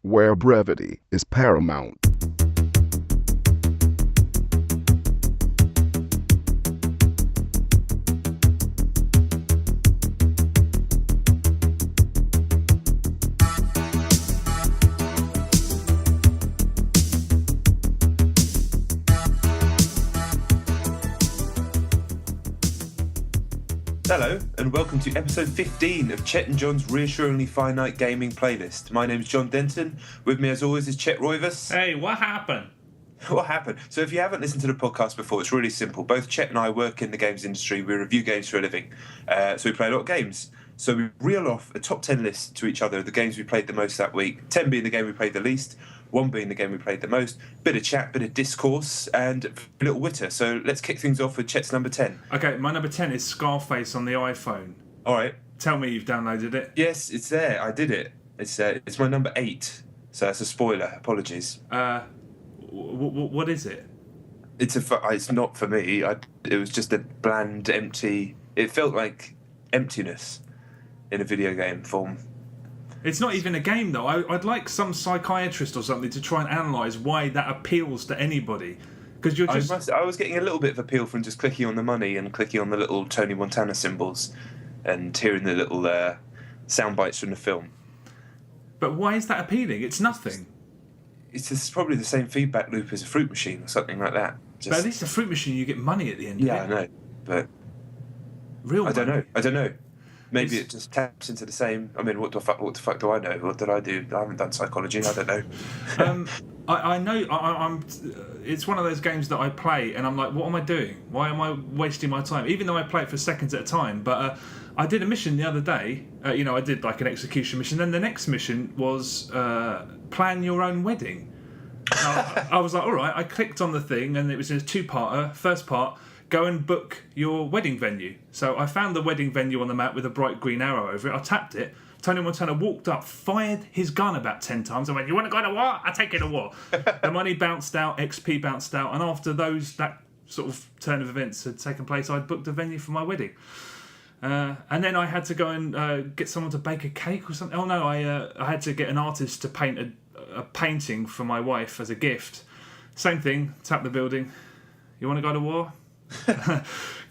where brevity is paramount. Hello, and welcome to episode 15 of Chet and John's Reassuringly Finite Gaming Playlist. My name's John Denton. With me, as always, is Chet Roivas. Hey, what happened? What happened? So if you haven't listened to the podcast before, it's really simple. Both Chet and I work in the games industry. We review games for a living. So we play a lot of games. So we reel off a top 10 list to each other of the games we played the most that week. 10 being the game we played the least, 1 being the game we played the most. Bit of chat, bit of discourse, and a little witter. So let's kick things off with Chet's number 10. Okay, my number 10 is Scarface on the iPhone. All right. Tell me you've downloaded it. Yes, it's there. I did it. It's my number 8, so that's a spoiler. Apologies. What is it? It's not for me. It was just a bland, empty. It felt like emptiness in a video game form. It's not even a game though. I'd like some psychiatrist or something to try and analyse why that appeals to anybody. Because you're just. I was getting a little bit of appeal from just clicking on the money and clicking on the little Tony Montana symbols, and hearing the little sound bites from the film. But why is that appealing? It's nothing. It's just probably the same feedback loop as a fruit machine or something like that. But at least a fruit machine, you get money at the end of it. Yeah, I know, but real. I don't know. Maybe it just taps into the same. I mean, what the fuck do I know? What did I do? I haven't done psychology. I don't know. I know. I'm. It's one of those games that I play, and I'm like, what am I doing? Why am I wasting my time? Even though I play it for seconds at a time. But I did a mission the other day. I did like an execution mission. Then the next mission was plan your own wedding. I was like, all right. I clicked on the thing, and it was in a two-parter. First part, go and book your wedding venue. So I found the wedding venue on the map with a bright green arrow over it. I tapped it. Tony Montana walked up, fired his gun about 10 times. I went, you want to go to war? I take you to war. The money bounced out, XP bounced out, and after that sort of turn of events had taken place, I'd booked a venue for my wedding. And then I had to go and get someone to bake a cake or something. Oh no, I had to get an artist to paint a painting for my wife as a gift. Same thing, tap the building. You want to go to war?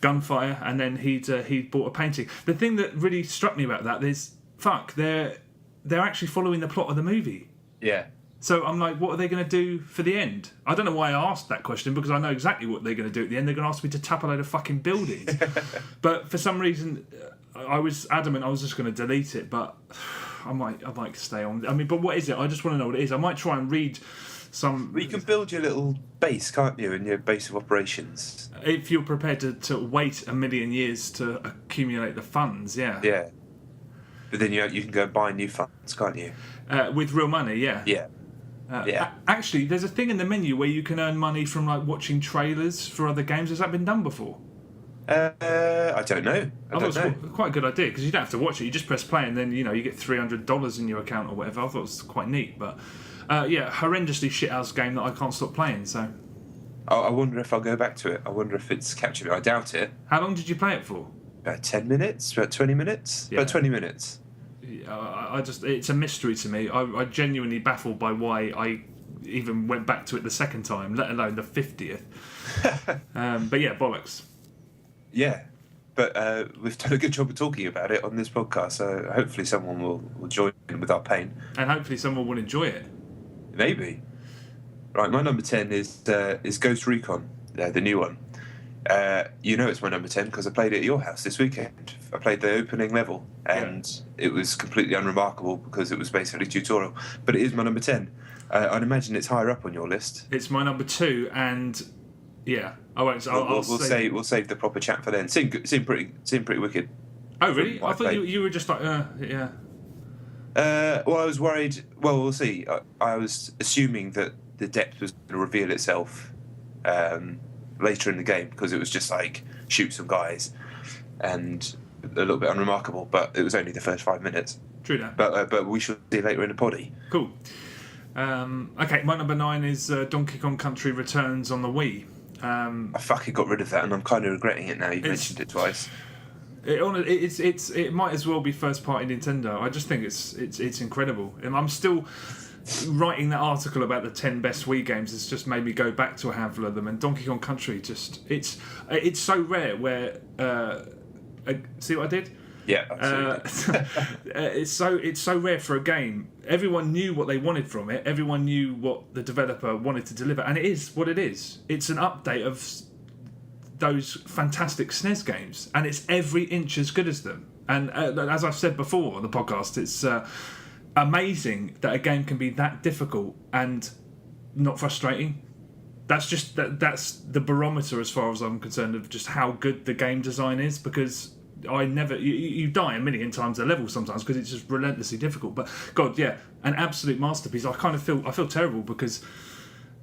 Gunfire, and then he bought a painting. The thing that really struck me about that is, they're actually following the plot of the movie. Yeah. So I'm like, what are they going to do for the end? I don't know why I asked that question, because I know exactly what they're going to do at the end. They're going to ask me to tap a load of fucking buildings. But for some reason, I was adamant I was just going to delete it, but I might stay on. I mean, but what is it? I just want to know what it is. I might try and read some. Well, you can build your little base, can't you, in your base of operations? If you're prepared to wait a million years to accumulate the funds, yeah. Yeah. But then you can go and buy new funds, can't you? With real money, yeah. Yeah. Actually, there's a thing in the menu where you can earn money from like watching trailers for other games. Has that been done before? I don't know. I thought it was quite a good idea, because you don't have to watch it. You just press play and then you get $300 in your account or whatever. I thought it was quite neat, but horrendously shithouse game that I can't stop playing. So I wonder if I'll go back to it. I wonder if it's captured me. I doubt it. How long did you play it for? About 10 minutes? About 20 minutes? Yeah. About 20 minutes. It's a mystery to me. I genuinely baffled by why I even went back to it the second time, let alone the 50th. But yeah, bollocks. Yeah, but we've done a good job of talking about it on this podcast, so hopefully someone will join in with our pain. And hopefully someone will enjoy it. Maybe. Right, my number 10 is Ghost Recon, the new one. It's my number 10 because I played it at your house this weekend. I played the opening level, and It was completely unremarkable because it was basically a tutorial. But it is my number 10. I'd imagine it's higher up on your list. It's my number 2, and yeah, I won't. We'll save the proper chat for then. Seemed pretty wicked. Oh really? I thought you were just like yeah. Well, I was worried. Well, we'll see. I was assuming that the depth was going to reveal itself later in the game, because it was just like shoot some guys and a little bit unremarkable, but it was only the first 5 minutes. True that. But we shall see later in the poddy. Cool. Okay, my number 9 is Donkey Kong Country Returns on the Wii. I fucking got rid of that, and I'm kind of regretting it now. You've mentioned it twice. It might as well be first party Nintendo. I just think it's incredible, and I'm still writing that article about the 10 best Wii games has just made me go back to a handful of them. And Donkey Kong Country, it's so rare where see what I did? Yeah, absolutely. It's so rare for a game. Everyone knew what they wanted from it. Everyone knew what the developer wanted to deliver, and it is what it is. It's an update of those fantastic SNES games, and it's every inch as good as them. And as I've said before on the podcast, it's amazing that a game can be that difficult and not frustrating. That's just that's the barometer, as far as I'm concerned, of just how good the game design is, because you die a million times a level sometimes because it's just relentlessly difficult. But God, yeah, an absolute masterpiece. I feel terrible because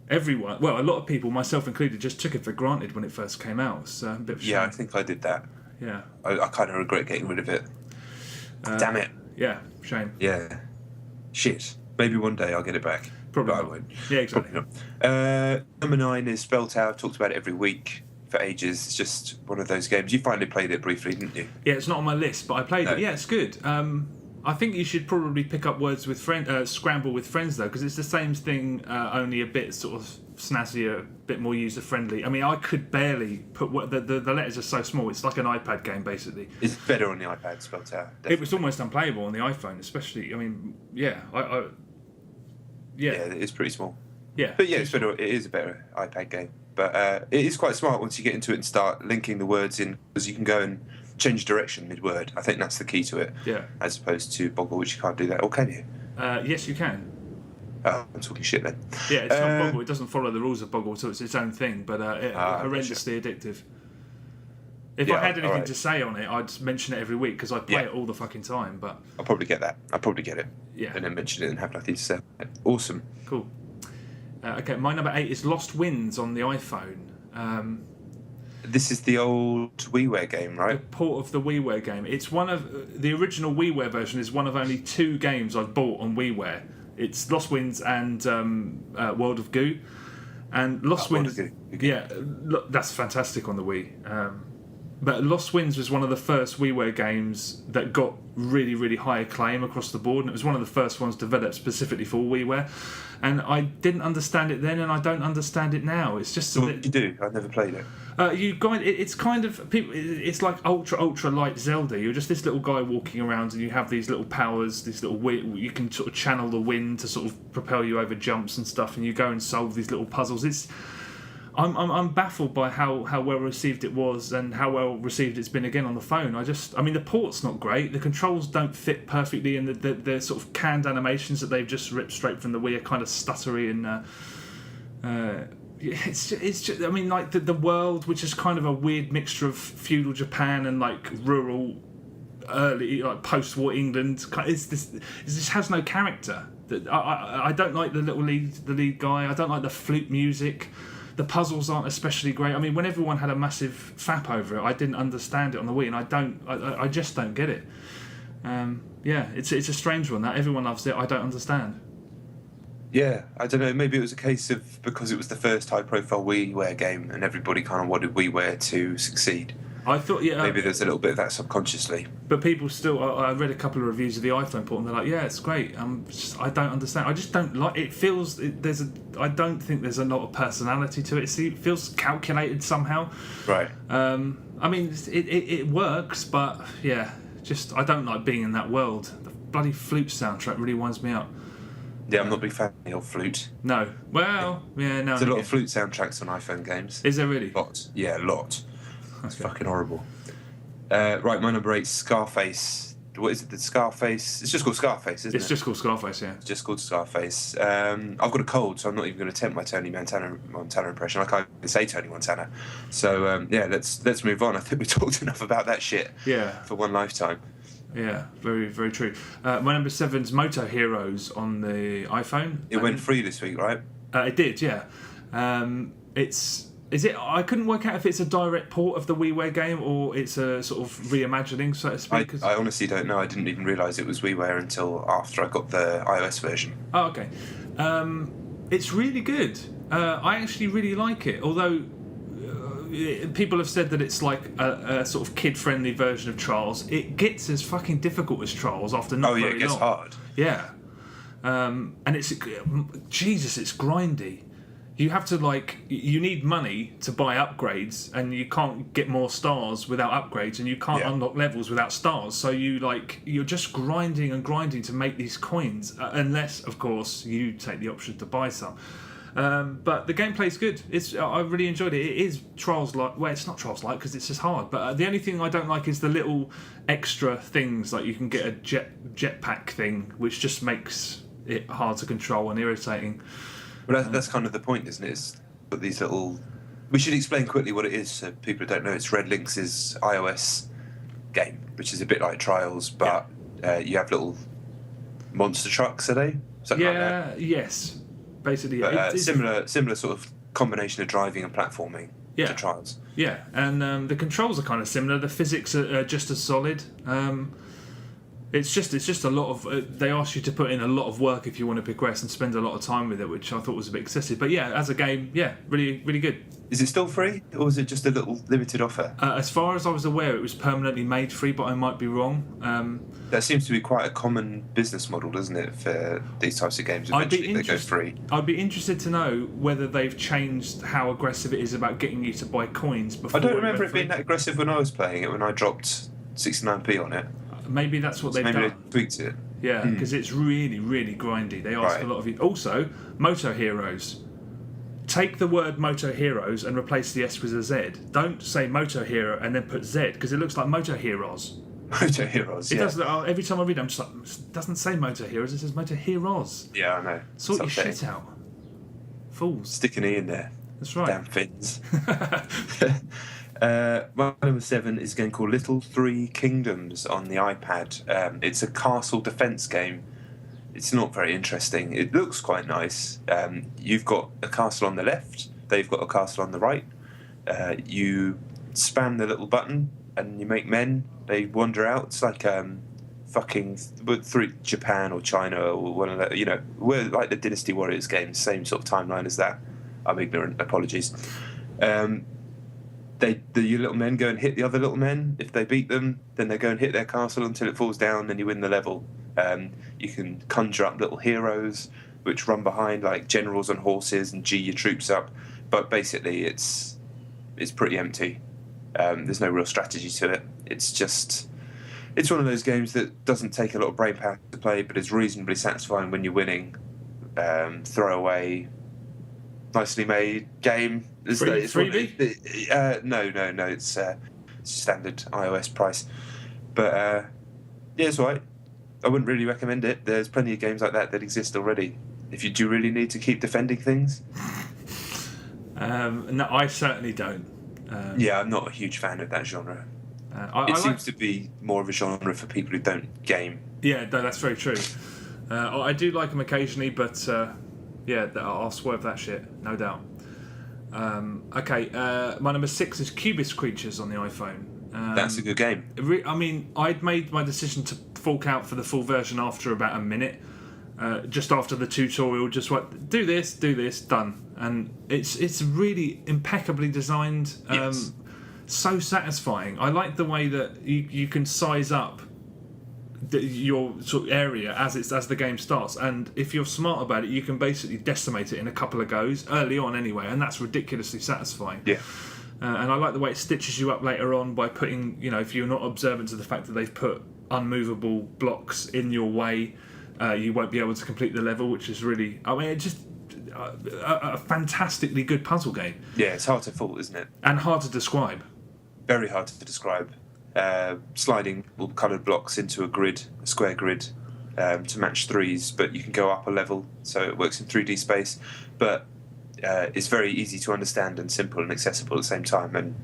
everyone, well, a lot of people, myself included, just took it for granted when it first came out. It's a bit of a shame. Yeah, I think I did that. Yeah, I kind of regret getting rid of it. Damn it. Yeah, shame. Yeah, shit. Maybe one day I'll get it back. Probably but not. I won't. Yeah, exactly. Probably not. Number 9 is Spelltower. I've talked about it every week for ages. It's just one of those games. You finally played it briefly, didn't you? Yeah, it's not on my list, but I played it. Yeah, it's good. I think you should probably pick up Scramble with Friends, though, because it's the same thing, only a bit sort of snazzier, a bit more user friendly. I mean, I could barely put the letters are so small. It's like an iPad game, basically. It's better on the iPad, Spelltower. Definitely. It was almost unplayable on the iPhone, especially. I mean, yeah, yeah, it's pretty small. Yeah, but yeah, it's better. It is a better iPad game, but it is quite smart once you get into it and start linking the words in, because you can go and change direction mid-word. I think that's the key to it. Yeah. As opposed to Boggle, which you can't do that, or can you? Yes, you can. Oh, I'm talking shit then. Yeah, it's not Boggle. It doesn't follow the rules of Boggle, so it's its own thing. But horrendously addictive. If I had anything to say on it, I'd mention it every week because I play it all the fucking time. But I'll probably get that. I'll probably get it. Yeah. And then mention it and have nothing to say. Awesome. Cool. Okay, my number 8 is LostWinds on the iPhone. This is the old WiiWare game, right? The port of the WiiWare game. It's one of the original WiiWare version is one of only 2 games I've bought on WiiWare. It's LostWinds and World of Goo. And LostWinds, yeah, that's fantastic on the Wii. But LostWinds was one of the first WiiWare games that got really, really high acclaim across the board, and it was one of the first ones developed specifically for WiiWare. And I didn't understand it then, and I don't understand it now. It's just what did you do? I've never played it. It's kind of people. It's like ultra light Zelda. You're just this little guy walking around, and you have these little powers, these little you can sort of channel the wind to sort of propel you over jumps and stuff, and you go and solve these little puzzles. I'm baffled by how well received it was and how well received it's been again on the phone. I mean, the port's not great. The controls don't fit perfectly, and the sort of canned animations that they've just ripped straight from the Wii are kind of stuttery and. It's just, I mean, like the world, which is kind of a weird mixture of feudal Japan and like rural, early like post-war England. It just has no character. I don't like the lead guy. I don't like the flute music. The puzzles aren't especially great. I mean, when everyone had a massive fap over it, I didn't understand it on the Wii, and I just don't get it. Yeah, it's a strange one that everyone loves it. I don't understand. Yeah, I don't know. Maybe it was a case of because it was the first high-profile WiiWare game, and everybody kind of wanted WiiWare to succeed. I thought, yeah. Maybe there's a little bit of that subconsciously. But people still. I read a couple of reviews of the iPhone port, and they're like, "Yeah, it's great." I don't understand. I just don't like. It feels. I don't think there's a lot of personality to it. It feels calculated somehow. Right. I mean, it works, but yeah, just I don't like being in that world. The bloody flute soundtrack really winds me up. Yeah, I'm not a big fan of the old flute. No. Well, yeah, no. There's a lot of flute soundtracks on iPhone games. Is there really? Lot. Yeah, a lot. It's fucking horrible. Right, my number 8, Scarface. What is it? The Scarface? It's just called Scarface, isn't it? It's just called Scarface, yeah. It's just called Scarface. I've got a cold, so I'm not even going to attempt my Tony Montana impression. I can't even say Tony Montana. So, yeah, let's move on. I think we talked enough about that shit for one lifetime. Yeah, very, very true. My number 7's Motoheroz on the iPhone. It went free this week, right? It did, yeah. Is it? I couldn't work out if it's a direct port of the WiiWare game or it's a sort of reimagining, so to speak. I honestly don't know. I didn't even realise it was WiiWare until after I got the iOS version. Oh, okay. It's really good. I actually really like it, although people have said that it's like a sort of kid-friendly version of Trials. It gets as fucking difficult as Trials after not very long. Oh yeah, it gets hard. Yeah. and it's grindy. You have to you need money to buy upgrades, and you can't get more stars without upgrades, and you can't unlock levels without stars. So you're just grinding and grinding to make these coins, unless of course you take the option to buy some. But the gameplay's good. I really enjoyed it. It is Trials-like. Well, it's not Trials-like because it's just hard. But the only thing I don't like is the little extra things, like you can get a jetpack thing, which just makes it hard to control and irritating. Well, that's kind of the point, isn't it? It's got these little. We should explain quickly what it is so people who don't know. It's Red Lynx's iOS game, which is a bit like Trials, but you have little monster trucks, are they? Something like that. Yes. Basically, but, similar sort of combination of driving and platforming to Trials. Yeah, and the controls are kind of similar. The physics are just as solid. It's just a lot of. They ask you to put in a lot of work if you want to progress and spend a lot of time with it, which I thought was a bit excessive. But yeah, as a game, really, really good. Is it still free, or is it just a little limited offer? As far as I was aware, it was permanently made free, but I might be wrong. That seems to be quite a common business model, doesn't it, for these types of games? Eventually, they go free. I'd be interested to know whether they've changed how aggressive it is about getting you to buy coins before. I don't remember it being that aggressive when I was playing it. When I dropped 69p on it. Maybe that's what they've done. Maybe they tweaked it. Yeah, because it's really, really grindy. They ask a lot of you. Also, Motoheroz. Take the word Motoheroz and replace the S with a Z. Don't say Motohero and then put Z, because it looks like Motoheroz. Motoheroz, It does. Every time I read it, I'm just like, it doesn't say Motoheroz, it says Motoheroz. Yeah, I know. Sort your shit out. Fools. Stick an E in there. That's right. Damn fins. My number 7 is a game called Little Three Kingdoms on the iPad. It's a castle defence game. It's not very interesting. It looks quite nice. You've got a castle on the left. They've got a castle on the right. You spam the little button and you make men. They wander out. It's like fucking through Japan or China or one of the, we're like the Dynasty Warriors games. Same sort of timeline as that. I'm ignorant. Apologies. Your little men go and hit the other little men. If they beat them, then they go and hit their castle until it falls down, and you win the level. You can conjure up little heroes which run behind like generals on horses and G your troops up. But basically, it's pretty empty. There's no real strategy to it. It's one of those games that doesn't take a lot of brain power to play, but is reasonably satisfying when you're winning. Throwaway, nicely made game. Freebie? No. It's standard iOS price. But it's all right. I wouldn't really recommend it. There's plenty of games like that exist already. Do you really need to keep defending things? No, I certainly don't. I'm not a huge fan of that genre. It seems to be more of a genre for people who don't game. Yeah, no, that's very true. I do like them occasionally, but I'll swerve that shit, no doubt. My number 6 is Cubis Creatures on the iPhone. That's a good game. I'd made my decision to fork out for the full version after about a minute. Just after the tutorial, just what do this, done, and it's really impeccably designed. Yes. So satisfying. I like the way that you can size up your sort of area as the game starts, and if you're smart about it, you can basically decimate it in a couple of goes early on anyway, and that's ridiculously satisfying. Yeah. And I like the way it stitches you up later on by putting, if you're not observant to the fact that they've put unmovable blocks in your way, you won't be able to complete the level, which is really, it's just a fantastically good puzzle game. Yeah, it's hard to fault, isn't it? And hard to describe. Very hard to describe. Sliding coloured blocks into a square grid, to match threes, but you can go up a level, so it works in 3D space. But it's very easy to understand and simple and accessible at the same time, and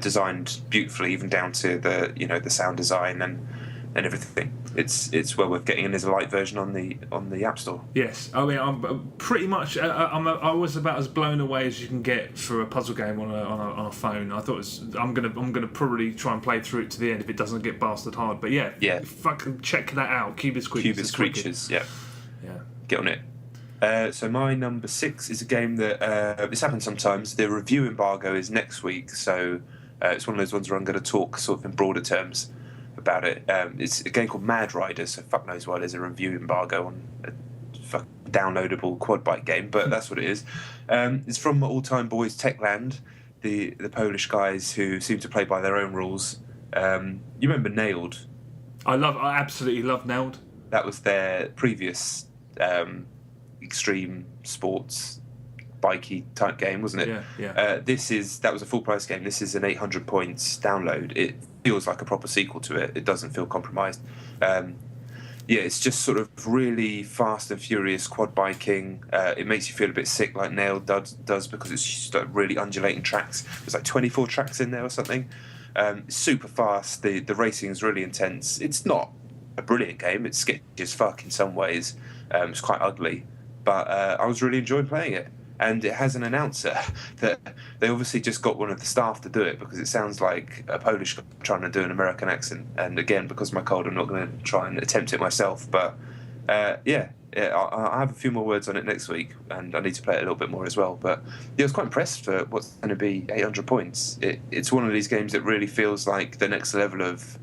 designed beautifully, even down to the sound design and everything. It's well worth getting, and there's a light version on the App Store. Yes, I'm pretty much I was about as blown away as you can get for a puzzle game on a phone. I thought I'm gonna probably try and play through it to the end if it doesn't get bastard hard. But yeah, fucking check that out. Cubis Creatures. Yeah, get on it. So my number 6 is a game that this happens sometimes. The review embargo is next week, so it's one of those ones where I'm going to talk sort of in broader terms about it. It's a game called Mad Rider, so fuck knows why there's a review embargo on downloadable quad bike game, but that's what it is. It's from All Time Boys Techland, the Polish guys who seem to play by their own rules. You remember Nailed? I absolutely love Nailed. That was their previous extreme sports bikey type game, wasn't it? Yeah. That was a full price game. This is an 800 points download. It feels like a proper sequel to it. It doesn't feel compromised. It's just sort of really fast and furious quad biking. It makes you feel a bit sick, like Nail does, because it's just like really undulating tracks. There's like 24 tracks in there or something. Super fast. The racing is really intense. It's not a brilliant game. It's sketchy as fuck in some ways. It's quite ugly, but I was really enjoying playing it. And it has an announcer that they obviously just got one of the staff to do it, because it sounds like a Polish guy trying to do an American accent. And again, because of my cold, I'm not going to try and attempt it myself. But I'll have a few more words on it next week, and I need to play it a little bit more as well. But I was quite impressed for what's going to be 800 points. It's one of these games that really feels like the next level of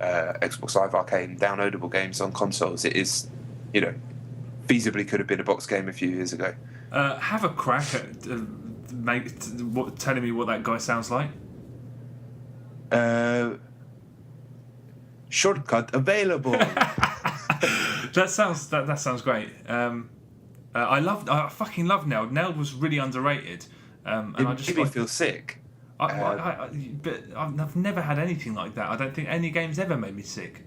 Xbox Live Arcade downloadable games on consoles. It is, feasibly could have been a box game a few years ago. Have a crack at telling me what that guy sounds like. Shortcut available. That sounds great. I fucking love Nailed. Nailed was really underrated. And I just made me feel sick. But I've never had anything like that. I don't think any game's ever made me sick.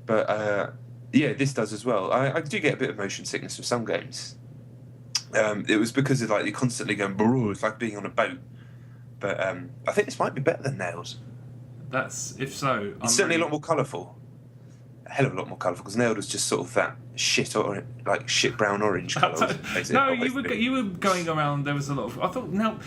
But this does as well. I do get a bit of motion sickness with some games. It was because of like you're constantly going, it's like being on a boat. But I think this might be better than Nailed. If so. It's certainly a lot more colourful. A hell of a lot more colourful, because Nailed was just sort of that shit brown orange colour. No, you were going around. There was a lot of. I thought Nailed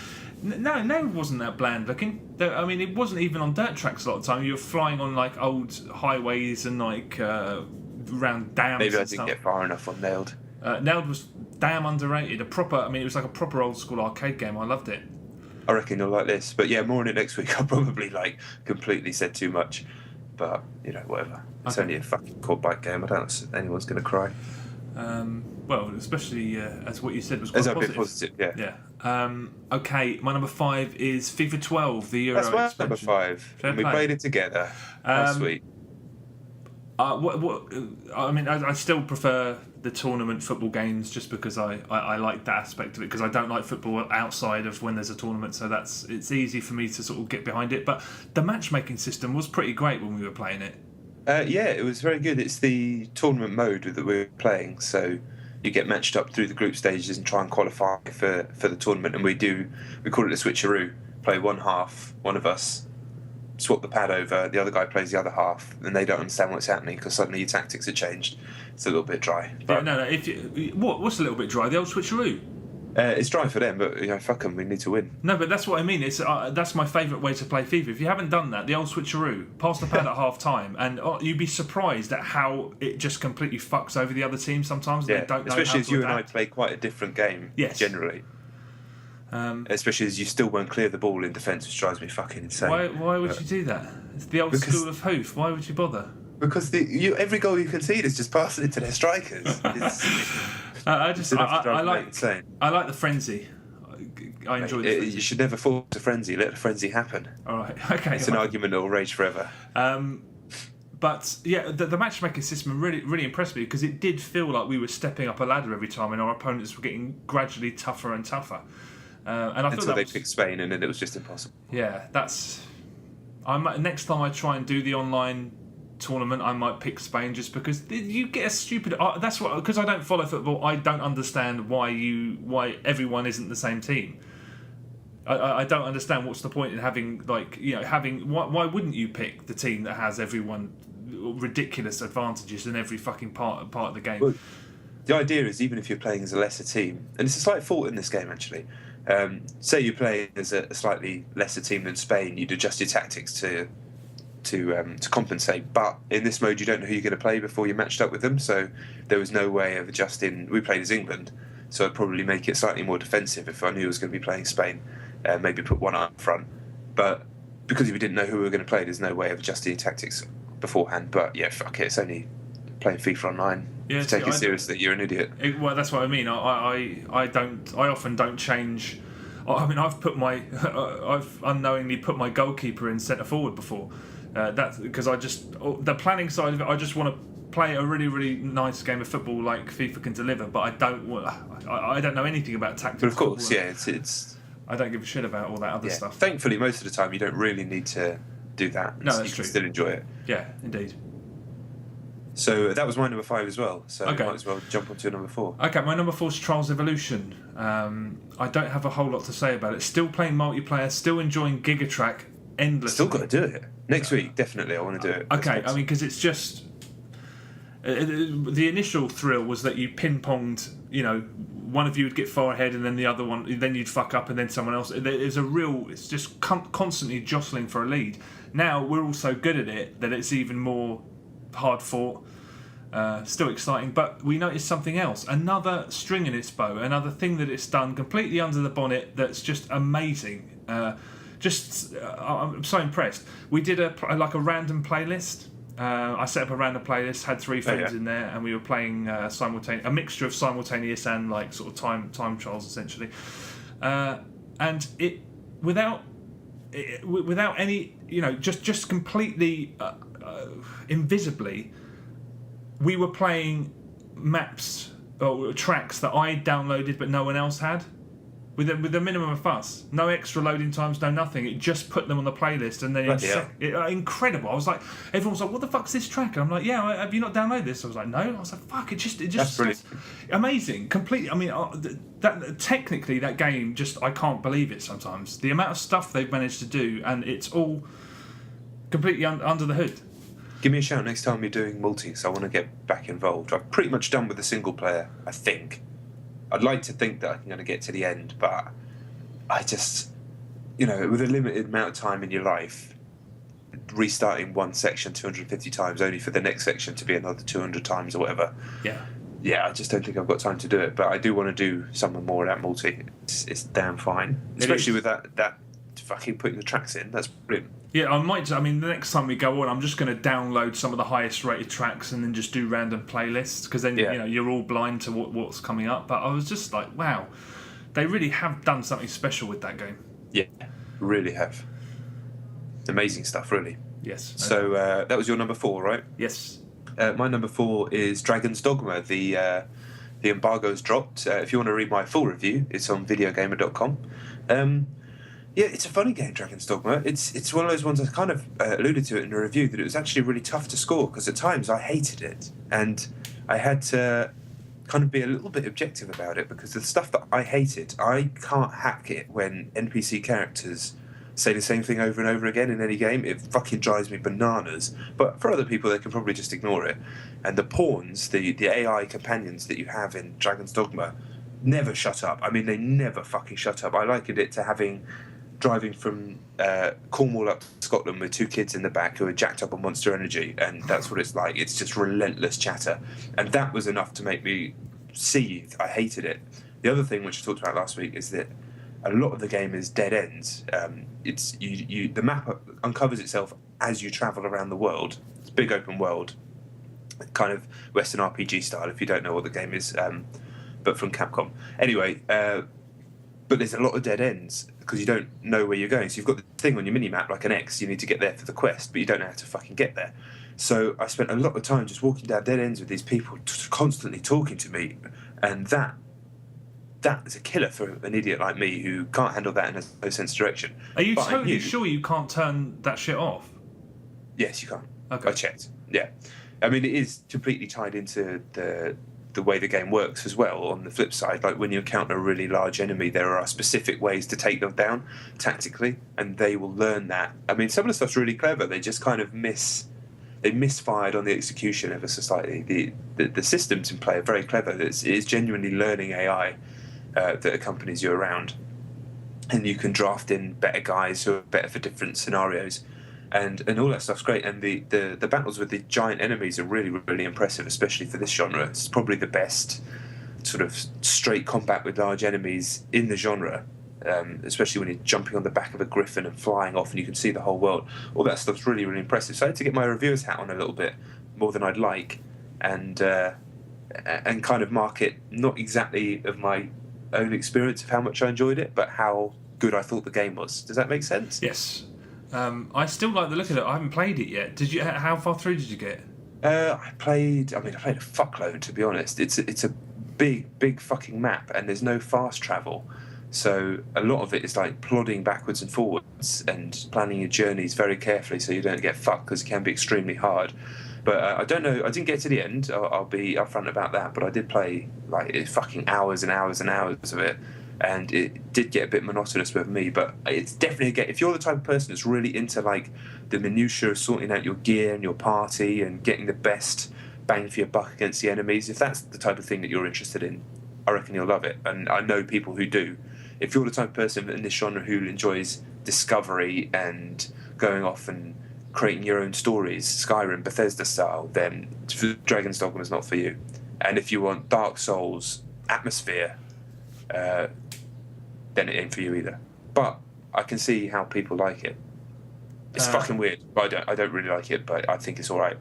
wasn't that bland looking. I mean, it wasn't even on dirt tracks a lot of the time. You were flying on like old highways and like around dams. Maybe I didn't get far enough on Nailed. Nailed was damn underrated. It was like a proper old school arcade game. I loved it. I reckon you'll like this, but more on it next week. I probably completely said too much, but whatever. It's only a fucking quad bike game. I don't think anyone's going to cry. Well, especially as what you said was quite positive. positive. Yeah. Yeah. Okay, my number 5 is FIFA 12, the Euro expansion. That's my number 5. And we played it together last week. I still prefer the tournament football games, just because I like that aspect of it, because I don't like football outside of when there's a tournament, so it's easy for me to sort of get behind it. But the matchmaking system was pretty great when we were playing it. It was very good. It's the tournament mode that we're playing, so you get matched up through the group stages and try and qualify for the tournament. And we call it a Switcheroo. Play one half, one of us swap the pad over, the other guy plays the other half, and they don't understand what's happening because suddenly your tactics are changed. It's a little bit dry. But what's a little bit dry? The old Switcheroo. It's dry for them, but fuck them. We need to win. No, but that's what I mean. It's that's my favourite way to play FIFA. If you haven't done that, the old Switcheroo, pass the pad at half time, and you'd be surprised at how it just completely fucks over the other team sometimes. Yeah, they don't know especially how as to you adapt. and I play quite a different game. Yes. Generally. Especially as you still won't clear the ball in defence, which drives me fucking insane. Why would you do that? It's the old school of hoof. Why would you bother? Because every goal you concede is just passing it to their strikers. I like the frenzy. I enjoy the frenzy. You should never fall to frenzy. Let the frenzy happen. All right, okay. It's an argument that will rage forever. But yeah, the matchmaking system really, really impressed me, because it did feel like we were stepping up a ladder every time, and our opponents were getting gradually tougher and tougher. And I until they picked Spain, and then it was just impossible. Yeah, next time I try and do the online tournament, I might pick Spain, just because you get a stupid. Because I don't follow football. I don't understand why everyone isn't the same team. I don't understand what's the point in having why wouldn't you pick the team that has everyone ridiculous advantages in every fucking part of the game? Well, the idea is, even if you're playing as a lesser team, and it's a slight fault in this game actually. Say you play as a slightly lesser team than Spain, you'd adjust your tactics to compensate. But in this mode, you don't know who you're going to play before you're matched up with them, so there was no way of adjusting. We played as England, so I'd probably make it slightly more defensive if I knew I was going to be playing Spain. Maybe put one up front. But because we didn't know who we were going to play, there's no way of adjusting your tactics beforehand. But yeah, fuck it, it's only playing FIFA Online. Yeah, If you take it seriously, you're an idiot. Well, that's what I mean. I often don't change. I mean, I've unknowingly put my goalkeeper in centre forward before. That's because the planning side of it. I just want to play a really, really nice game of football like FIFA can deliver. But I don't know anything about tactics. But of course, it's. I don't give a shit about all that other stuff. Thankfully, most of the time, you don't really need to do that. No, that's you true. can still enjoy it. Yeah, indeed. So that was my number 5 as well. So Okay. might as well jump on to your number 4. Okay, my number 4 is Trials Evolution. I don't have a whole lot to say about it. Still playing multiplayer, still enjoying Gigatrack endlessly. Still got to do it. Next week, definitely, I want to do it. Okay, I mean, because it's just... the initial thrill was that you ping-ponged, one of you would get far ahead and then the other one, then you'd fuck up and then someone else. It's just constantly jostling for a lead. Now, we're all so good at it that it's even more hard fought. Still exciting, but we noticed something else. Another string in its bow, another thing that it's done completely under the bonnet that's just amazing. I'm so impressed. We did a random playlist. I set up a random playlist, had 3 friends in there, and we were playing a mixture of simultaneous and like sort of time trials essentially. And it without any, just completely invisibly, we were playing maps or tracks that I downloaded but no one else had. With a minimum of fuss, no extra loading times, no nothing. It just put them on the playlist, and then incredible. I was like, everyone was like, "What the fuck's this track?" And I'm like, "Yeah, have you not downloaded this?" I was like, "No." I was like, "Fuck!" It just That's brilliant. Amazing, completely. I mean, that technically that game I can't believe it. Sometimes the amount of stuff they've managed to do, and it's all completely under the hood. Give me a shout next time you're doing multi, so I want to get back involved. I've pretty much done with the single player, I think. I'd like to think that I'm going to get to the end, but I just, with a limited amount of time in your life, restarting one section 250 times only for the next section to be another 200 times or whatever. Yeah, I just don't think I've got time to do it, but I do want to do some more of that multi. It's damn fine, especially with that fucking putting the tracks in. That's brilliant. Yeah, the next time we go on, I'm just going to download some of the highest rated tracks and then just do random playlists, because then you're all blind to what's coming up. But I was just like, wow, they really have done something special with that game. Yeah, really have. Amazing stuff, really. Yes. So that was your number 4, right? Yes. My number 4 is Dragon's Dogma. The embargo's dropped. If you want to read my full review, it's on videogamer.com. Yeah, it's a funny game, Dragon's Dogma. It's one of those ones I kind of alluded to it in a review, that it was actually really tough to score, because at times I hated it, and I had to kind of be a little bit objective about it, because the stuff that I hated, I can't hack it when NPC characters say the same thing over and over again in any game. It fucking drives me bananas. But for other people, they can probably just ignore it. And the pawns, the AI companions that you have in Dragon's Dogma, never shut up. I mean, they never fucking shut up. I likened it to driving from Cornwall up to Scotland with 2 kids in the back who are jacked up on Monster Energy, and that's what it's like. It's just relentless chatter, and that was enough to make me seethe. I hated it. The other thing, which I talked about last week, is that a lot of the game is dead ends. It's the map uncovers itself as you travel around the world. It's a big open world, kind of Western RPG style, if you don't know what the game is, but from Capcom. Anyway, but there's a lot of dead ends because you don't know where you're going. So you've got the thing on your mini-map, like an X, you need to get there for the quest, but you don't know how to fucking get there. So I spent a lot of time just walking down dead ends with these people constantly talking to me, and that is a killer for an idiot like me who can't handle that in a no sense direction. Are you totally sure you can't turn that shit off? Yes, you can. Okay. I checked. Yeah. I mean, it is completely tied into the way the game works as well. On the flip side, like when you encounter a really large enemy, there are specific ways to take them down tactically, and they will learn that. I mean, some of the stuff's really clever. They just kind of misfired on the execution ever so slightly. The systems in play are very clever. It is genuinely learning AI that accompanies you around, and you can draft in better guys who are better for different scenarios, and all that stuff's great. And the battles with the giant enemies are really, really impressive, especially for this genre. It's probably the best sort of straight combat with large enemies in the genre, especially when you're jumping on the back of a griffin and flying off and you can see the whole world. All that stuff's really, really impressive. So I had to get my reviewer's hat on a little bit more than I'd like, and kind of mark it not exactly of my own experience of how much I enjoyed it, but how good I thought the game was. Does that make sense? Yes. I still like the look of it. I haven't played it yet. Did you? How far through did you get? I played a fuckload, to be honest. It's a big fucking map, and there's no fast travel. So a lot of it is like plodding backwards and forwards and planning your journeys very carefully so you don't get fucked, because it can be extremely hard. But I don't know. I didn't get to the end. I'll be upfront about that. But I did play like fucking hours and hours and hours of it, and it did get a bit monotonous with me. But it's definitely a game. If you're the type of person that's really into like the minutiae of sorting out your gear and your party and getting the best bang for your buck against the enemies, if that's the type of thing that you're interested in, I reckon you'll love it. And I know people who do. If you're the type of person in this genre who enjoys discovery and going off and creating your own stories, Skyrim, Bethesda style, then Dragon's Dogma is not for you. And if you want Dark Souls atmosphere, then it ain't for you either. But I can see how people like it. It's fucking weird, but I don't really like it, but I think it's all right.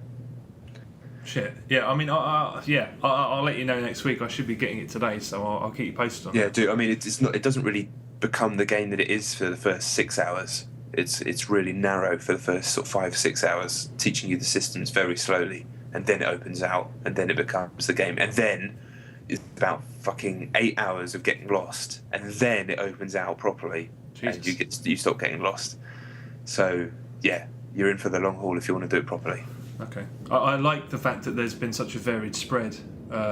Shit. Yeah, I mean, I'll let you know next week. I should be getting it today, so I'll keep you posted on it. Yeah, dude. I mean, it's not. It doesn't really become the game that it is for the first 6 hours. It's really narrow for the first sort of 5-6 hours, teaching you the systems very slowly, and then it opens out, and then it becomes the game, and then it's about fucking 8 hours of getting lost, and then it opens out properly, Jesus. and you stop getting lost. So yeah, you're in for the long haul if you want to do it properly. Okay. I like the fact that there's been such a varied spread.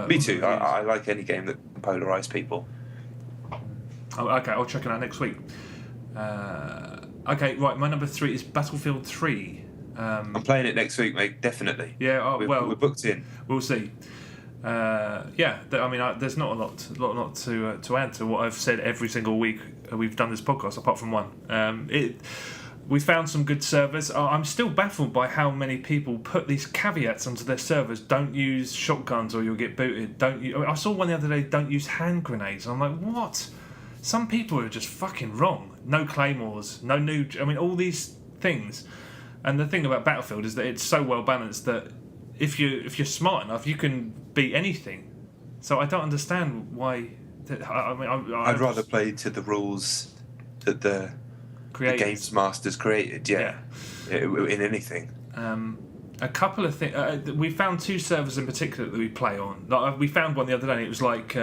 Me too. I like any game that can polarise people. Oh, okay, I'll check it out next week. Okay, right, my number 3 is Battlefield 3. I'm playing it next week, mate, definitely. Yeah, we're booked in. We'll see. There's not a lot to add to what I've said every single week we've done this podcast, apart from one. We found some good servers. I'm still baffled by how many people put these caveats onto their servers. Don't use shotguns or you'll get booted. I saw one the other day, don't use hand grenades. And I'm like, what? Some people are just fucking wrong. No claymores, no nuke. I mean, all these things. And the thing about Battlefield is that it's so well balanced that if you're smart enough, you can beat anything. So I don't understand why. I'd rather play to the rules that the games masters created. Yeah. In anything. A couple of things. We found 2 servers in particular that we play on. Like, we found one the other day. And it was like.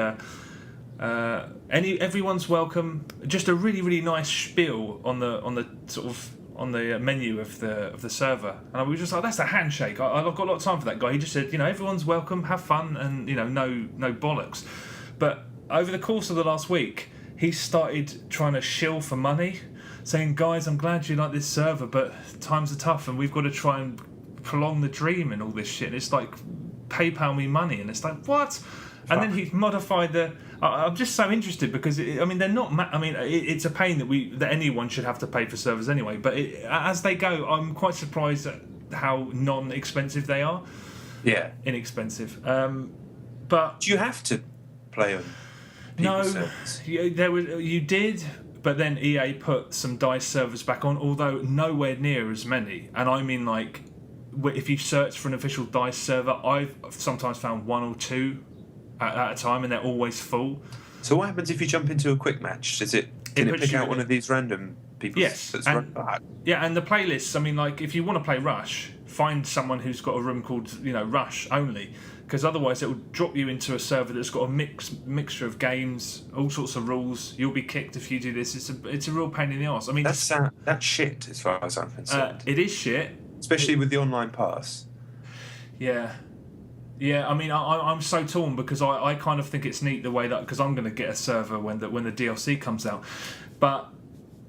Everyone's welcome. Just a really, really nice spiel on the sort of on the menu of the server, and we were just like, that's a handshake. I've got a lot of time for that guy. He just said, everyone's welcome, have fun, and no bollocks. But over the course of the last week, he started trying to shill for money, saying, guys, I'm glad you like this server, but times are tough, and we've got to try and prolong the dream and all this shit. And it's like, PayPal me money, and it's like, what? And then he's modified the. I'm just so interested because they're not. It's a pain that anyone should have to pay for servers anyway. But as they go, I'm quite surprised at how non-expensive they are. Yeah, inexpensive. But do you have to play on people's servers? You did, but then EA put some DICE servers back on, although nowhere near as many. And I mean, like, if you search for an official DICE server, I've sometimes found 1 or 2. At a time, and they're always full. So what happens if you jump into a quick match? Can it pick out one of these random people? Yes, and the playlists. I mean, like, if you want to play Rush, find someone who's got a room called Rush only, because otherwise it will drop you into a server that's got a mixture of games, all sorts of rules. You'll be kicked if you do this. It's a real pain in the arse. I mean, that's shit as far as I'm concerned. It is shit, especially with the online pass. Yeah. Yeah, I mean, I'm so torn because I kind of think it's neat the way that, because I'm going to get a server when the DLC comes out,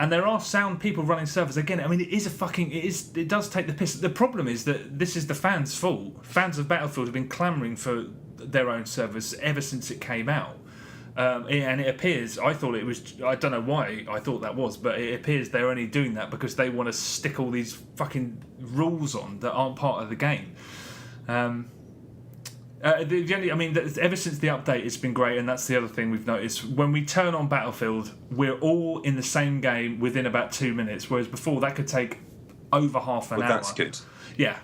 and there are sound people running servers again. I mean, it does take the piss. The problem is that this is the fans' fault. Fans of Battlefield have been clamouring for their own servers ever since it came out, and it appears, I don't know why I thought that was, but it appears they're only doing that because they want to stick all these fucking rules on that aren't part of the game. Ever since the update, it's been great, and that's the other thing we've noticed. When we turn on Battlefield, we're all in the same game within about 2 minutes, whereas before that could take over half an hour. That's good. Yeah.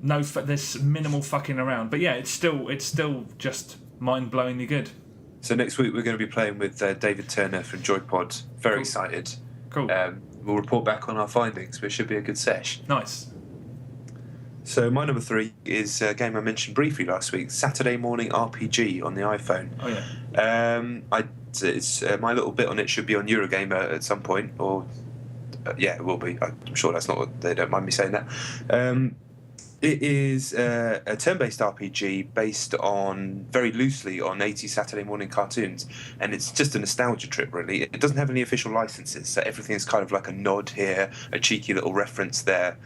there's minimal fucking around. But yeah, it's still just mind-blowingly good. So next week we're going to be playing with David Turner from Joypod. Very Cool. excited. Cool. We'll report back on our findings, but it should be a good sesh. Nice. So my number 3 is a game I mentioned briefly last week, Saturday Morning RPG on the iPhone. Oh yeah. It's my little bit on it should be on Eurogamer at some point, or yeah, it will be. I'm sure that's not what they don't mind me saying that. It is a turn-based RPG based on very loosely on 80s Saturday morning cartoons, and it's just a nostalgia trip, really. It doesn't have any official licenses, so everything's kind of like a nod here, a cheeky little reference there.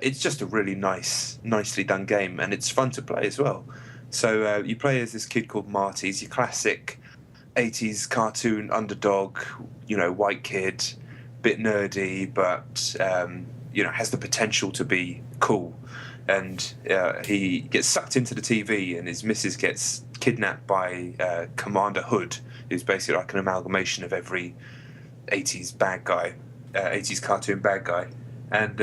It's just a really nicely done game, and it's fun to play as well. So you play as this kid called Marty. He's your classic 80s cartoon underdog, white kid, bit nerdy, but has the potential to be cool. And he gets sucked into the TV, and his missus gets kidnapped by Commander Hood, who's basically like an amalgamation of every 80s bad guy, 80s cartoon bad guy. And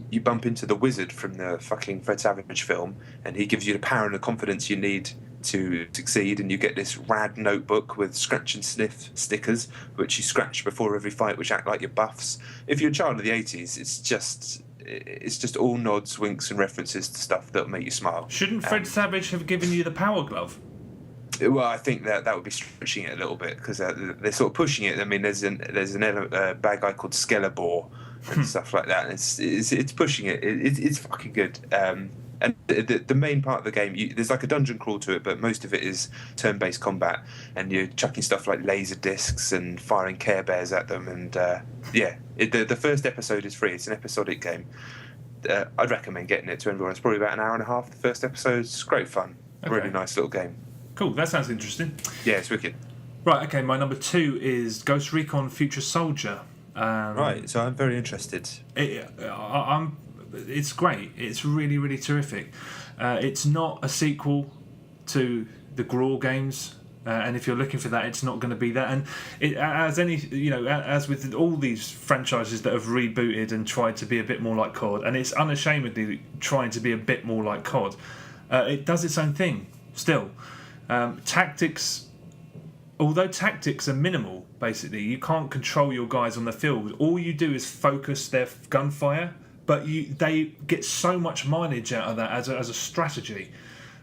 you bump into the wizard from the fucking Fred Savage film, and he gives you the power and the confidence you need to succeed, and you get this rad notebook with scratch and sniff stickers, which you scratch before every fight, which act like your buffs. If you're a child of the 80s, it's just all nods, winks, and references to stuff that'll make you smile. Shouldn't Fred Savage have given you the power glove? Well, I think that would be stretching it a little bit, because they're sort of pushing it. I mean, there's a bad guy called Skellabore and stuff like that. And it's pushing it. It's fucking good. And the main part of the game, there's like a dungeon crawl to it, but most of it is turn-based combat, and you're chucking stuff like laser discs and firing Care Bears at them. And the first episode is free. It's an episodic game. I'd recommend getting it to everyone. It's probably about an hour and a half. The first episode. It's great fun. Okay. Really nice little game. Cool, that sounds interesting. Yeah, it's wicked. Right, okay, my number 2 is Ghost Recon Future Solider. Right, so I'm very interested. It's great. It's really, really terrific. It's not a sequel to the Grawl games, and if you're looking for that, it's not going to be that. And as with all these franchises that have rebooted and tried to be a bit more like COD, and it's unashamedly trying to be a bit more like COD, it does its own thing still. Tactics, although tactics are minimal, basically, you can't control your guys on the field. All you do is focus their gunfire, but they get so much mileage out of that as a strategy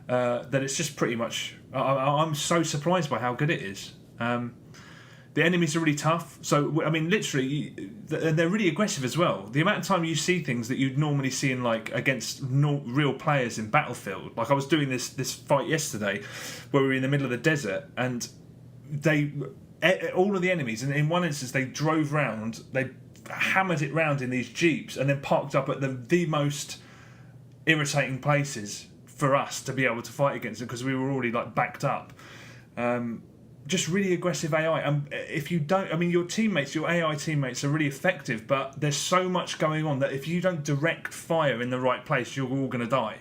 that it's just pretty much... I'm so surprised by how good it is. The enemies are really tough. So, I mean, literally, they're really aggressive as well. The amount of time you see things that you'd normally see in, like, against real players in Battlefield. Like, I was doing this fight yesterday where we were in the middle of the desert, and all of the enemies, and in one instance, they drove round, they hammered it round in these jeeps, and then parked up at the most irritating places for us to be able to fight against it, because we were already, like, backed up. Just really aggressive AI. If you don't, I mean, your AI teammates are really effective, but there's so much going on that if you don't direct fire in the right place, you're all going to die.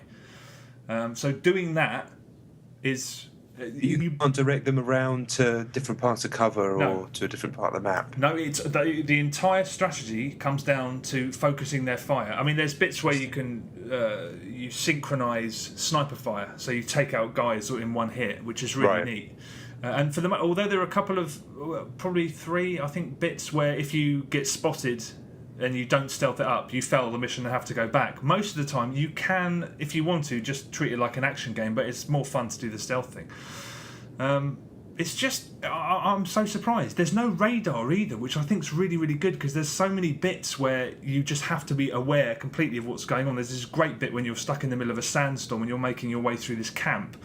So doing that is... You can't direct them around to different parts of cover or to a different part of the map. No, it's the entire strategy comes down to focusing their fire. I mean, there's bits where you can you synchronize sniper fire, so you take out guys in one hit, which is really neat. And although there are a couple of, probably 3, I think, bits where if you get spotted and you don't stealth it up, you fail the mission and have to go back. Most of the time, you can, if you want to, just treat it like an action game, but it's more fun to do the stealth thing. It's just, I'm so surprised. There's no radar either, which I think is really, really good, because there's so many bits where you just have to be aware completely of what's going on. There's this great bit when you're stuck in the middle of a sandstorm and you're making your way through this camp,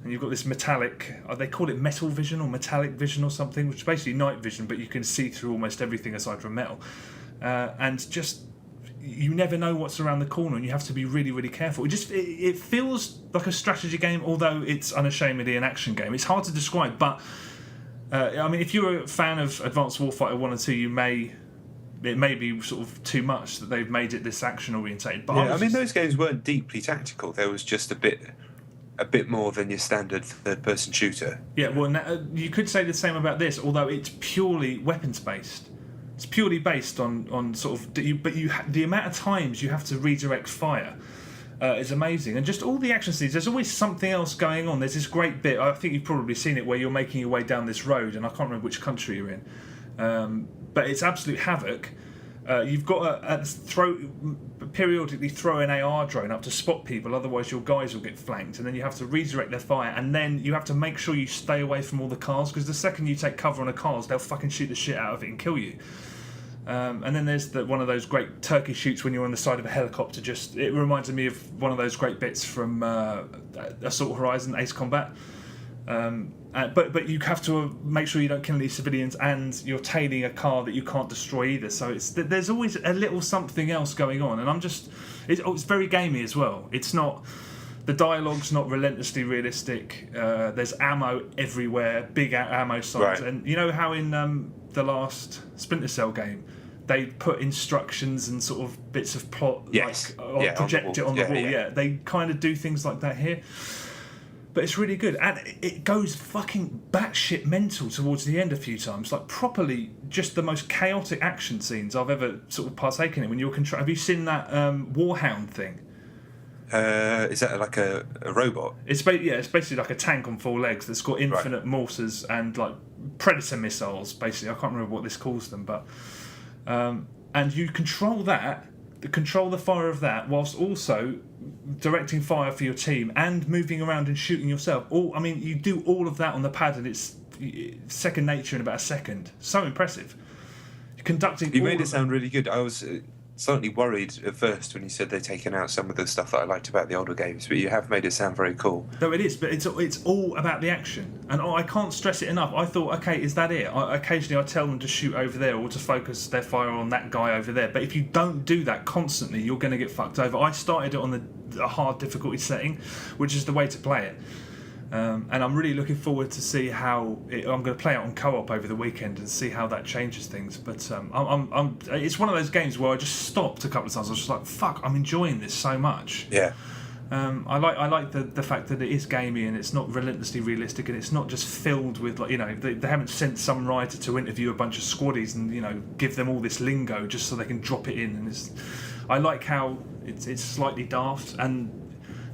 and you've got this metallic, they call it metal vision or metallic vision or something, which is basically night vision, but you can see through almost everything aside from metal. And just, you never know what's around the corner, and you have to be really, really careful. It feels like a strategy game, although it's unashamedly an action game. It's hard to describe, but I mean, if you're a fan of Advanced Warfighter 1 and 2, it may be sort of too much that they've made it this action orientated. But yeah, those games weren't deeply tactical. There was just a bit more than your standard third-person shooter. Yeah, well, you could say the same about this, although it's purely weapons-based. It's purely based on sort of... the amount of times you have to redirect fire is amazing, and just all the action scenes. There's always something else going on. There's this great bit. I think you've probably seen it where you're making your way down this road, and I can't remember which country you're in, but it's absolute havoc. You've got to periodically throw an AR drone up to spot people, otherwise your guys will get flanked, and then you have to redirect their fire, and then you have to make sure you stay away from all the cars, because the second you take cover on a cars, they'll fucking shoot the shit out of it and kill you. And then there's one of those great turkey shoots when you're on the side of a helicopter. It reminds me of one of those great bits from Assault Horizon, Ace Combat. But you have to make sure you don't kill any civilians, and you're tailing a car that you can't destroy either. So there's always a little something else going on, and it's very gamey as well. It's not. The dialogue's not relentlessly realistic. There's ammo everywhere, big ammo signs, Right. and you know how in the last Splinter Cell game, they put instructions and sort of bits of plot, Yes. project it on the wall. Yeah. They kind of do things like that here. But it's really good, and it goes fucking batshit mental towards the end a few times. Like properly, just the most chaotic action scenes I've ever sort of partaken in. When you're have you seen that Warhound thing? Is that like a robot? It's basically like a tank on four legs that's got infinite mortars and like predator missiles. Basically, I can't remember what this calls them, but and you control the fire of that, whilst also directing fire for your team and moving around and shooting yourself. You do all of that on the pad, and it's second nature in about a second. So impressive. You made it sound really good. I was slightly worried at first when you said they'd taken out some of the stuff that I liked about the older games, but you have made it sound very cool. No, it is, but it's all about the action, and I can't stress it enough. I thought, okay, is that it? Occasionally I tell them to shoot over there or to focus their fire on that guy over there, but if you don't do that constantly, you're going to get fucked over. I started it on the hard difficulty setting, which is the way to play it. And I'm really looking forward to see how I'm going to play it on co-op over the weekend and see how that changes things. But it's one of those games where I just stopped a couple of times. I was just like, "Fuck, I'm enjoying this so much." Yeah. I like the fact that it is gamey and it's not relentlessly realistic, and it's not just filled with they haven't sent some writer to interview a bunch of squaddies and give them all this lingo just so they can drop it in. And I like how it's slightly daft, and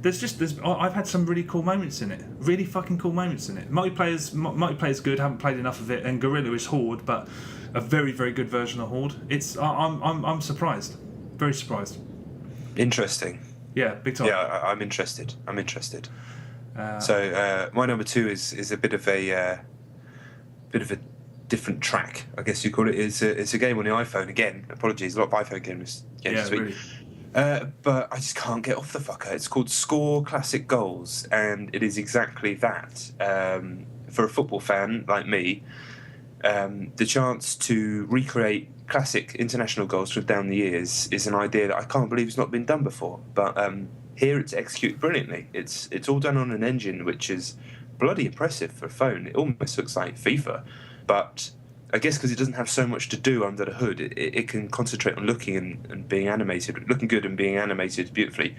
I've had some really cool moments in it. Really fucking cool moments in it. Multiplayer's good. Haven't played enough of it. And Guerrilla is Horde, but a very, very good version of Horde. I'm surprised. Very surprised. Interesting. Yeah, big time. Yeah, I'm interested. So my number 2 is a bit of a different track, I guess you call it. It's a game on the iPhone again. Apologies, a lot of iPhone games this week. Really. But I just can't get off the fucker. It's called Score Classic Goals, and it is exactly that. For a football fan like me, the chance to recreate classic international goals from down the years is an idea that I can't believe has not been done before. But here it's executed brilliantly. It's all done on an engine which is bloody impressive for a phone. It almost looks like FIFA, but I guess because it doesn't have so much to do under the hood, it can concentrate on looking and being animated, looking good and being animated beautifully.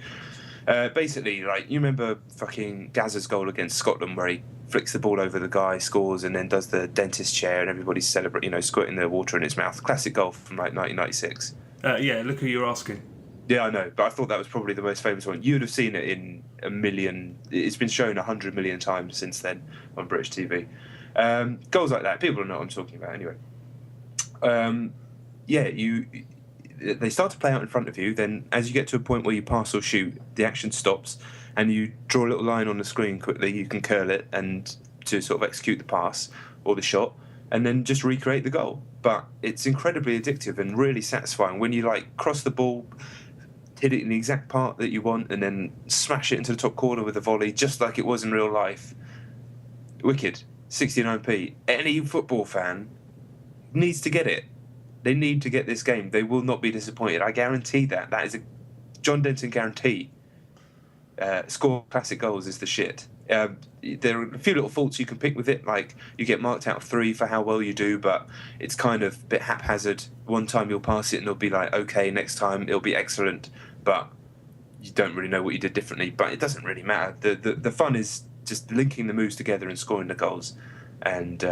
Basically, like, you remember fucking Gazza's goal against Scotland where he flicks the ball over the guy, scores, and then does the dentist chair and everybody's celebrating, squirting the water in his mouth. Classic goal from like 1996. Yeah, look who you're asking. Yeah, I know, but I thought that was probably the most famous one. You'd have seen it in a million. It's been shown 100 million times since then on British TV. Goals like that, people know what I'm talking about anyway. They start to play out in front of you, then as you get to a point where you pass or shoot, the action stops and you draw a little line on the screen quickly. You can curl it and to sort of execute the pass or the shot and then just recreate the goal. But it's incredibly addictive and really satisfying when you cross the ball, hit it in the exact part that you want, and then smash it into the top corner with a volley just like it was in real life. Wicked. 69p. Any football fan needs to get it. They need to get this game. They will not be disappointed. I guarantee that. That is a John Denton guarantee. Score Classic Goals is the shit. There are a few little faults you can pick with it, like you get marked out of 3 for how well you do, but it's kind of a bit haphazard. One time you'll pass it and it'll be like, okay, next time it'll be excellent, but you don't really know what you did differently. But it doesn't really matter. The fun is just linking the moves together and scoring the goals. And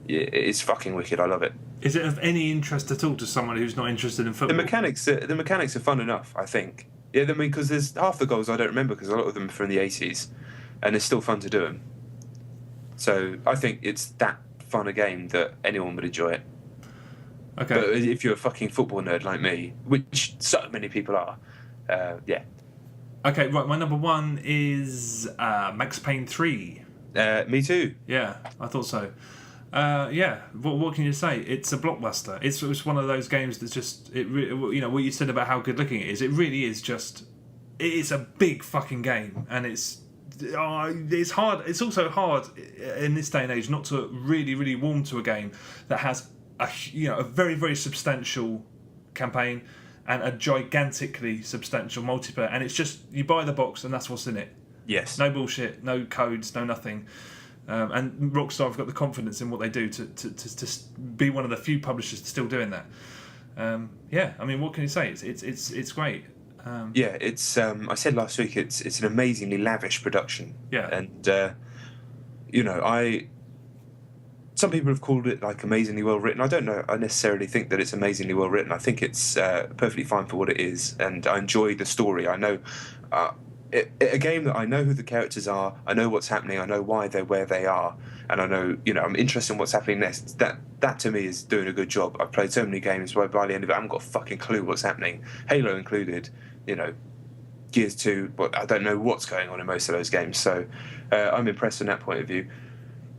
it's fucking wicked. I love it. Is it of any interest at all to someone who's not interested in football? The mechanics are fun enough, I think. Yeah, I mean, because there's half the goals I don't remember because a lot of them are from the 80s, and it's still fun to do them. So I think it's that fun a game that anyone would enjoy it. Okay. But if you're a fucking football nerd like me, which so many people are, yeah. Okay, right. My number one is Max Payne 3. Me too. Yeah, I thought so. Yeah, what can you say? It's a blockbuster. It's one of those games that's just what you said about how good looking it is. It really is just. It's a big fucking game, and it's hard. It's also hard in this day and age not to really warm to a game that has a very very substantial campaign and a gigantically substantial multiplayer, and it's just you buy the box and that's what's in it. Yes. No bullshit, no codes, no nothing. And Rockstar have got the confidence in what they do to be one of the few publishers still doing that. Yeah, I mean, what can you say? It's great. Yeah, it's. I said last week it's an amazingly lavish production. Yeah, and some people have called it like amazingly well written. I don't know. I necessarily think that it's amazingly well written. I think it's perfectly fine for what it is, and I enjoy the story. I know. A game that I know who the characters are, I know what's happening, I know why they're where they are, and I know, I'm interested in what's happening next. That to me is doing a good job. I've played so many games where by the end of it I haven't got a fucking clue what's happening. Halo included, Gears 2, but I don't know what's going on in most of those games, so I'm impressed from that point of view.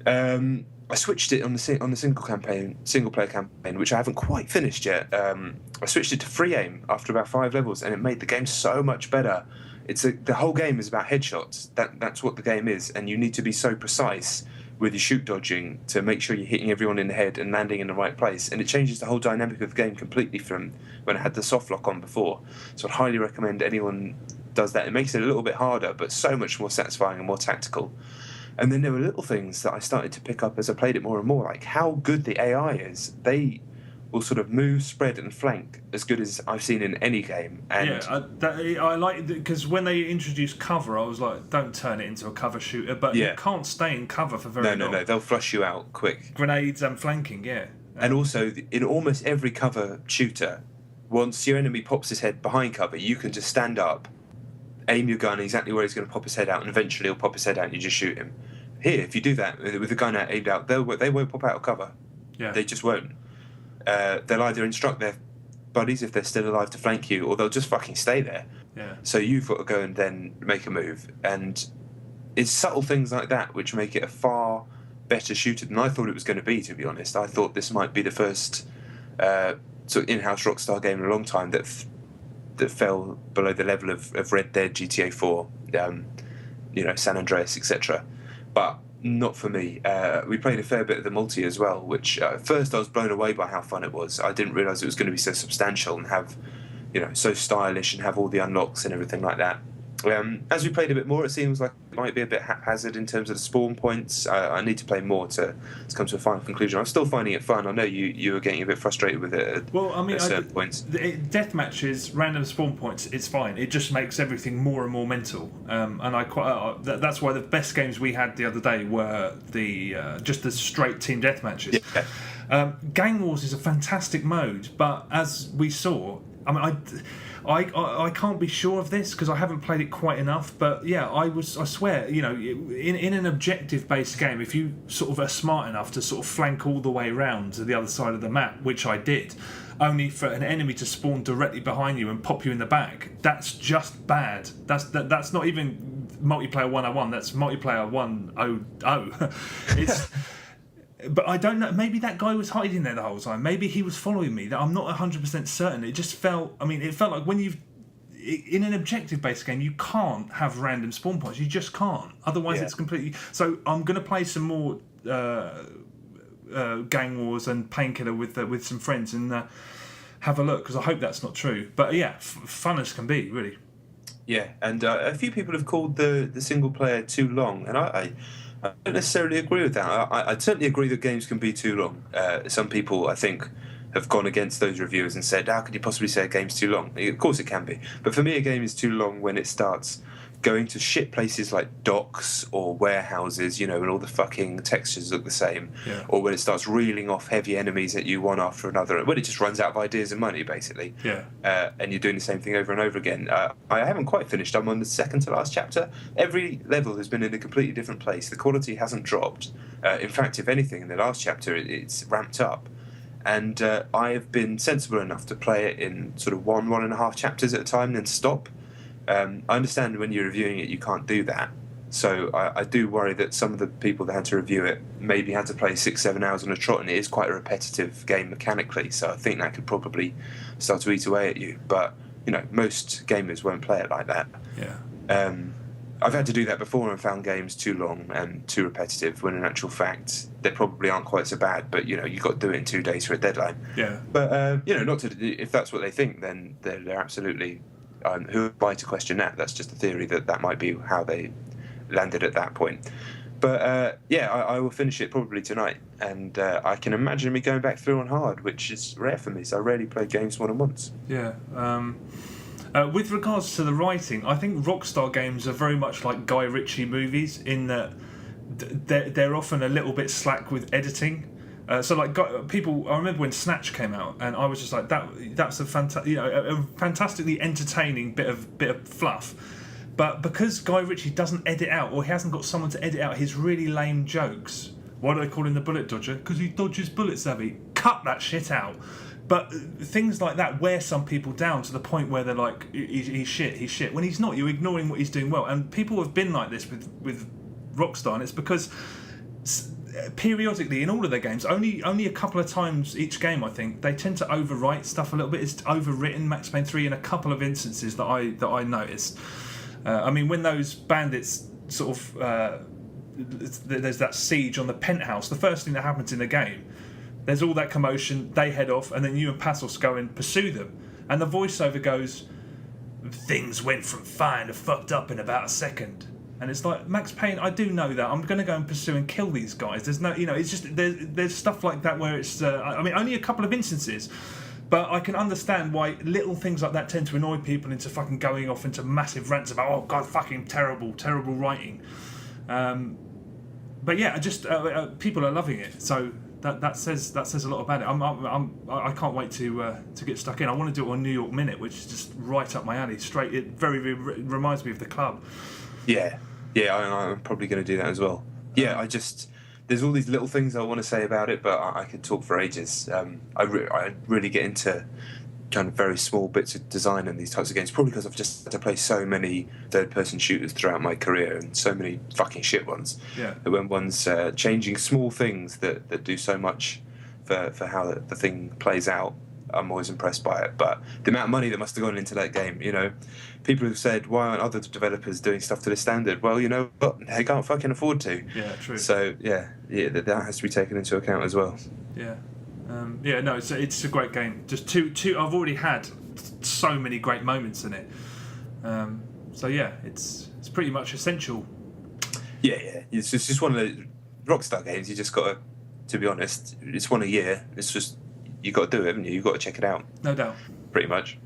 I switched it on the single player campaign, which I haven't quite finished yet. I switched it to free aim after about 5 levels, and it made the game so much better. The whole game is about headshots. That's what the game is, and you need to be so precise with your shoot dodging to make sure you're hitting everyone in the head and landing in the right place. And it changes the whole dynamic of the game completely from when I had the soft lock on before. So I'd highly recommend anyone does that. It makes it a little bit harder, but so much more satisfying and more tactical. And then there were little things that I started to pick up as I played it more and more, like how good the AI is. They will sort of move, spread, and flank as good as I've seen in any game. And I like because when they introduced cover, I was like, don't turn it into a cover shooter. But you can't stay in cover for very long. No, they'll flush you out quick. Grenades and flanking, yeah. And also, in almost every cover shooter, once your enemy pops his head behind cover, you can just stand up, aim your gun exactly where he's going to pop his head out, and eventually he'll pop his head out and you just shoot him. Here, if you do that with the gun aimed out, they won't pop out of cover. Yeah. They just won't. They'll either instruct their buddies if they're still alive to flank you, or they'll just fucking stay there. Yeah. So you've got to go and then make a move. And it's subtle things like that which make it a far better shooter than I thought it was going to be, to be honest. I thought this might be the first sort of in-house Rockstar game in a long time that fell below the level of Red Dead, GTA 4, San Andreas, etc. But not for me. We played a fair bit of the multi as well, which at first I was blown away by how fun it was. I didn't realise it was going to be so substantial and have, so stylish and have all the unlocks and everything like that. As we played a bit more, it seems like it might be a bit haphazard in terms of the spawn points. I need to play more to come to a final conclusion. I'm still finding it fun. I know you were getting a bit frustrated with it at certain points. Death matches, random spawn points, it's fine. It just makes everything more and more mental. And that's why the best games we had the other day were just the straight team death matches. Yeah. Gang Wars is a fantastic mode, but as we saw, I can't be sure of this because I haven't played it quite enough, but yeah, I swear, in an objective-based game, if you sort of are smart enough to sort of flank all the way around to the other side of the map, which I did, only for an enemy to spawn directly behind you and pop you in the back, that's just bad. That's not even multiplayer 101. That's multiplayer 100. It's. But I don't know, maybe that guy was hiding there the whole time. Maybe he was following me. I'm not 100% certain. It just felt like when in an objective-based game, you can't have random spawn points. You just can't. Otherwise, it's completely... So I'm going to play some more Gang Wars and Painkiller with some friends and have a look, because I hope that's not true. But yeah, fun as can be, really. Yeah, and a few people have called the single player too long, and I don't necessarily agree with that. I certainly agree that games can be too long. Some people, I think, have gone against those reviewers and said, how could you possibly say a game's too long? Of course it can be. But for me, a game is too long when it starts going to shit places like docks or warehouses, you know, and all the fucking textures look the same, or when it starts reeling off heavy enemies at you one after another, when it just runs out of ideas and money, basically, and you're doing the same thing over and over again. I haven't quite finished. I'm on the second to last chapter. Every level has been in a completely different place. The quality hasn't dropped. In fact, if anything, in the last chapter, it's ramped up. And I have been sensible enough to play it in sort of 1.5 chapters at a time, then stop. I understand when you're reviewing it, you can't do that. So I do worry that some of the people that had to review it maybe had to play 6-7 hours on a trot, and it is quite a repetitive game mechanically. So I think that could probably start to eat away at you. But you know, most gamers won't play it like that. I've had to do that before and found games too long and too repetitive, when in actual fact they probably aren't quite so bad. But you know, you've got to do it in 2 days for a deadline. But you know, not to, if that's what they think, then they're absolutely. Who am I to question that? That's just a theory that might be how they landed at that point. But I will finish it probably tonight, and I can imagine me going back through on hard, which is rare for me. So I rarely play games more than once. With regards to the writing, I think Rockstar games are very much like Guy Ritchie movies in that they're often a little bit slack with editing. So like people, I remember when Snatch came out, and I was just like, that's a fantastically entertaining bit of fluff. But because Guy Ritchie doesn't edit out, or he hasn't got someone to edit out his really lame jokes, why do they call him the bullet dodger? Because he dodges bullets, Abby. Cut that shit out. But things like that wear some people down to the point where they're like, he's shit. When he's not, you're ignoring what he's doing well. And people have been like this with Rockstar, and it's because periodically in all of their games, only a couple of times each game, I think, they tend to overwrite stuff a little bit. It's overwritten. Max Payne 3 in a couple of instances that I noticed. I mean, when those bandits sort of there's that siege on the penthouse, the first thing that happens in the game, there's all that commotion, they head off, and then you and Passos go and pursue them, and the voiceover goes, things went from fine to fucked up in about a second. And it's like, Max Payne, I do know that. I'm going to go and pursue and kill these guys. There's no, you know, it's just, there's stuff like that where it's, I mean, only a couple of instances, but I can understand why little things like that tend to annoy people into fucking going off into massive rants about, oh God, fucking terrible writing. But yeah, just people are loving it. So that says a lot about it. I can't wait to get stuck in. I want to do it on New York Minute, which is just right up my alley. Straight, it very reminds me of the club. Yeah, I'm probably going to do that as well. Yeah, there's all these little things I want to say about it, but I could talk for ages. I really get into kind of very small bits of design in these types of games, probably because I've just had to play so many third-person shooters throughout my career, and so many fucking shit ones. Yeah. That when one's changing small things that do so much for how the thing plays out, I'm always impressed by it. But the amount of money that must have gone into that game, you know, people have said, why aren't other developers doing stuff to the standard? Well, you know what, they can't fucking afford to. Yeah, true. So yeah, that has to be taken into account as well. Yeah. No, it's a great game. Just two. I've already had so many great moments in it. So yeah, it's pretty much essential. Yeah. It's just one of the Rockstar games. You just got to be honest, it's one a year. It's just, you got to do it, haven't you? You've got to check it out. No doubt. Pretty much.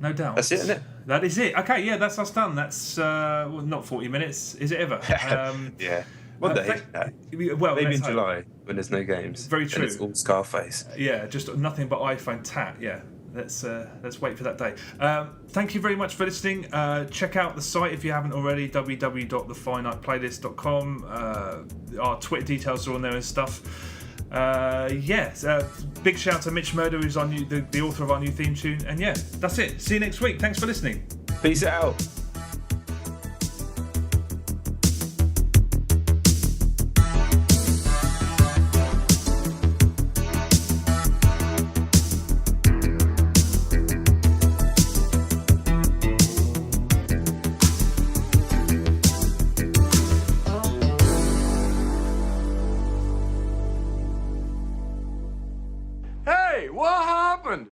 No doubt. That's it, isn't it? That is it. Okay, yeah, that's us done. That's not 40 minutes, is it ever? Yeah. One day. Well, maybe in July when there's no games. Very true. And it's all Scarface. Yeah, just nothing but iPhone tat. Yeah. Let's wait for that day. Thank you very much for listening. Check out the site if you haven't already, www.thefiniteplaylist.com. Our Twitter details are on there and stuff. Big shout out to Mitch Murder, who's the author of our new theme tune. And yeah, that's it. See you next week. Thanks for listening. Peace out. Hey, what happened?